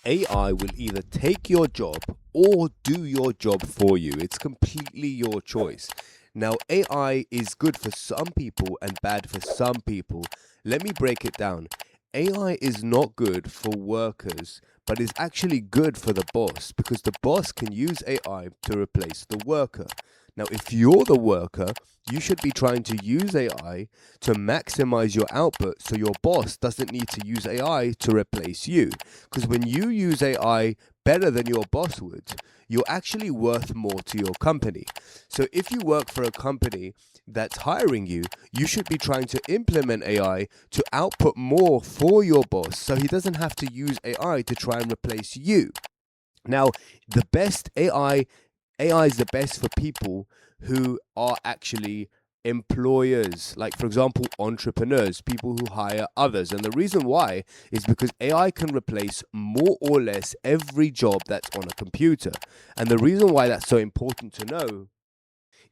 AI will either take your job or do your job for you. It's completely your choice. Now, AI is good for some people and bad for some people. Let me break it down. AI is not good for workers, but is actually good for the boss because the boss can use AI to replace the worker. Now, if you're the worker, you should be trying to use AI to maximize your output so your boss doesn't need to use AI to replace you. Because when you use AI better than your boss would, you're actually worth more to your company. So if you work for a company that's hiring you, you should be trying to implement AI to output more for your boss so he doesn't have to use AI to try and replace you. Now, the best AI is the best for people who are actually employers, like for example entrepreneurs, people who hire others. And the reason why is because AI can replace more or less every job that's on a computer. And the reason why that's so important to know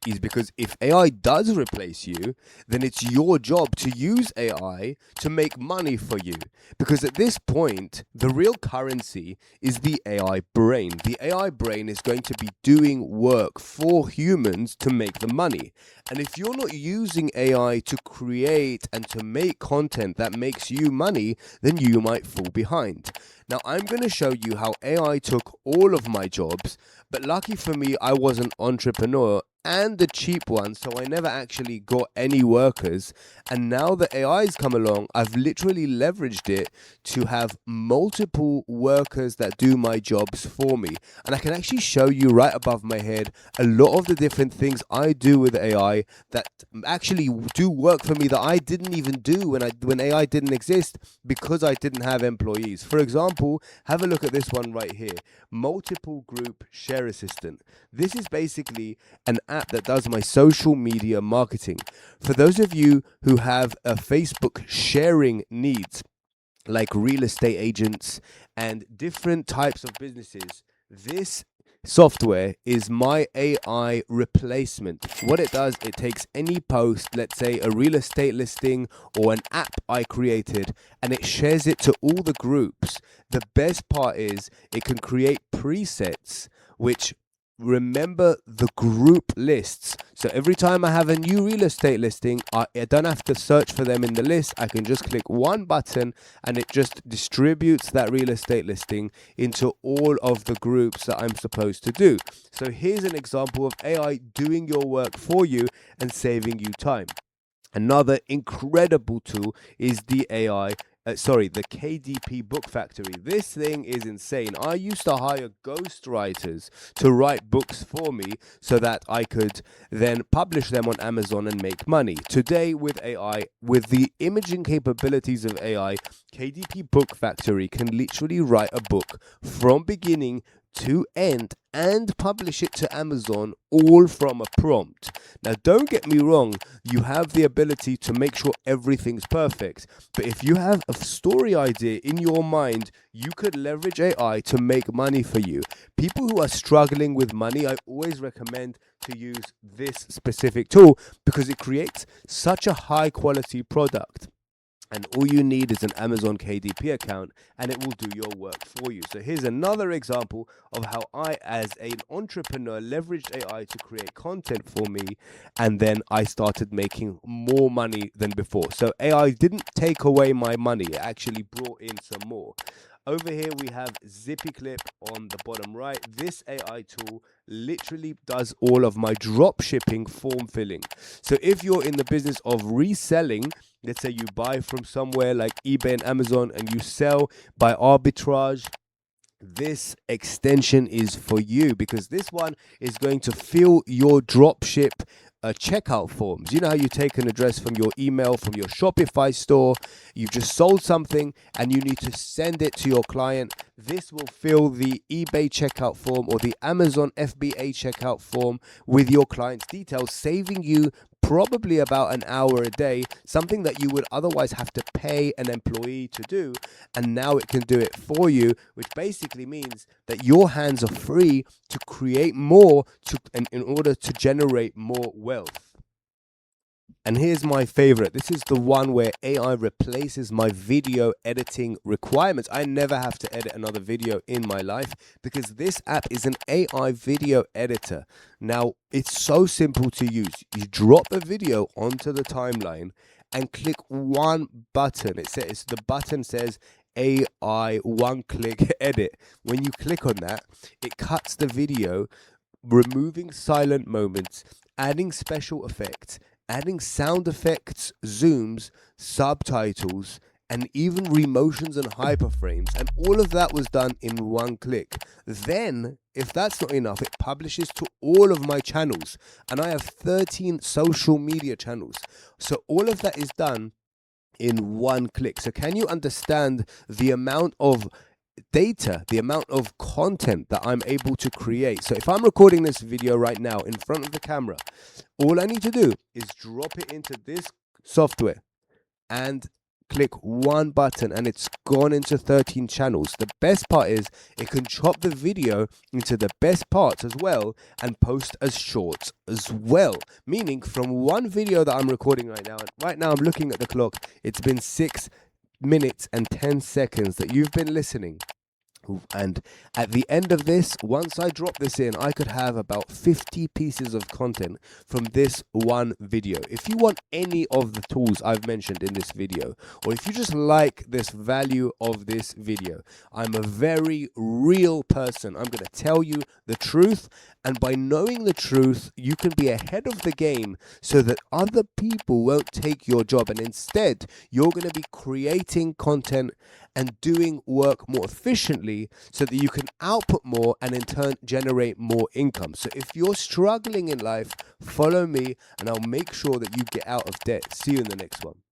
is because if AI does replace you, then it's your job to use AI to make money for you. Because at this point, the real currency is the AI brain. The AI brain is going to be doing work for humans to make the money. And if you're not using AI to create and to make content that makes you money, then you might fall behind. Now, I'm going to show you how AI took all of my jobs, but lucky for me, I was an entrepreneur and the cheap one, so I never actually got any workers. And now that AI's come along, I've literally leveraged it to have multiple workers that do my jobs for me. And I can actually show you right above my head a lot of the different things I do with AI that actually do work for me that I didn't even do when AI didn't exist because I didn't have employees. For example, have a look at this one right here, multiple group share assistant. This is basically an app that does my social media marketing. For those of you who have a Facebook sharing needs, like real estate agents and different types of businesses, this software is my AI replacement. What it does, it takes any post, let's say a real estate listing or an app I created, and it shares it to all the groups. The best part is it can create presets which remember the group lists. So every time I have a new real estate listing, I don't have to search for them in the list. I can just click one button and it just distributes that real estate listing into all of the groups that I'm supposed to do. So here's an example of AI doing your work for you and saving you time. Another incredible tool is the the KDP Book Factory. This thing is insane. I used to hire ghostwriters to write books for me so that I could then publish them on Amazon and make money. Today, with AI, with the imaging capabilities of AI, KDP Book Factory can literally write a book from beginning to end and publish it to Amazon all from a prompt. Now, don't get me wrong, you have the ability to make sure everything's perfect. But if you have a story idea in your mind, you could leverage AI to make money for you. People who are struggling with money, I always recommend to use this specific tool because it creates such a high quality product. And all you need is an Amazon KDP account and it will do your work for you. So here's another example of how I, as an entrepreneur, leveraged AI to create content for me. And then I started making more money than before. So AI didn't take away my money. It actually brought in some more. Over here, we have ZippyClip on the bottom right. This AI tool literally does all of my drop shipping form filling. So if you're in the business of reselling, let's say you buy from somewhere like eBay and Amazon and you sell by arbitrage, this extension is for you because this one is going to fill your dropship checkout forms. You know how you take an address from your email, from your Shopify store, you've just sold something and you need to send it to your client. This will fill the eBay checkout form or the Amazon FBA checkout form with your client's details, saving you probably about an hour a day, something that you would otherwise have to pay an employee to do. And now it can do it for you, which basically means that your hands are free to create more in order to generate more wealth. And here's my favorite. This is the one where AI replaces my video editing requirements. I never have to edit another video in my life because this app is an AI video editor. Now, it's so simple to use. You drop a video onto the timeline and click one button. The button says AI one click edit. When you click on that, it cuts the video, removing silent moments, adding special effects, adding sound effects, zooms, subtitles, and even remotions and hyperframes. And all of that was done in one click. Then, if that's not enough, it publishes to all of my channels. And I have 13 social media channels. So all of that is done in one click. So can you understand the amount of data, the amount of content that I'm able to create? So if I'm recording this video right now in front of the camera, all I need to do is drop it into this software and click one button and it's gone into 13 channels. The best part is it can chop the video into the best parts as well and post as shorts as well. Meaning from one video that I'm recording right now, and right now I'm looking at the clock, it's been 6 minutes and 10 seconds that you've been listening. And at the end of this, once I drop this in, I could have about 50 pieces of content from this one video. If you want any of the tools I've mentioned in this video, or if you just like this value of this video, I'm a very real person. I'm going to tell you the truth. And by knowing the truth, you can be ahead of the game so that other people won't take your job. And instead, you're going to be creating content and doing work more efficiently so that you can output more and in turn generate more income. So if you're struggling in life, follow me and I'll make sure that you get out of debt. See you in the next one.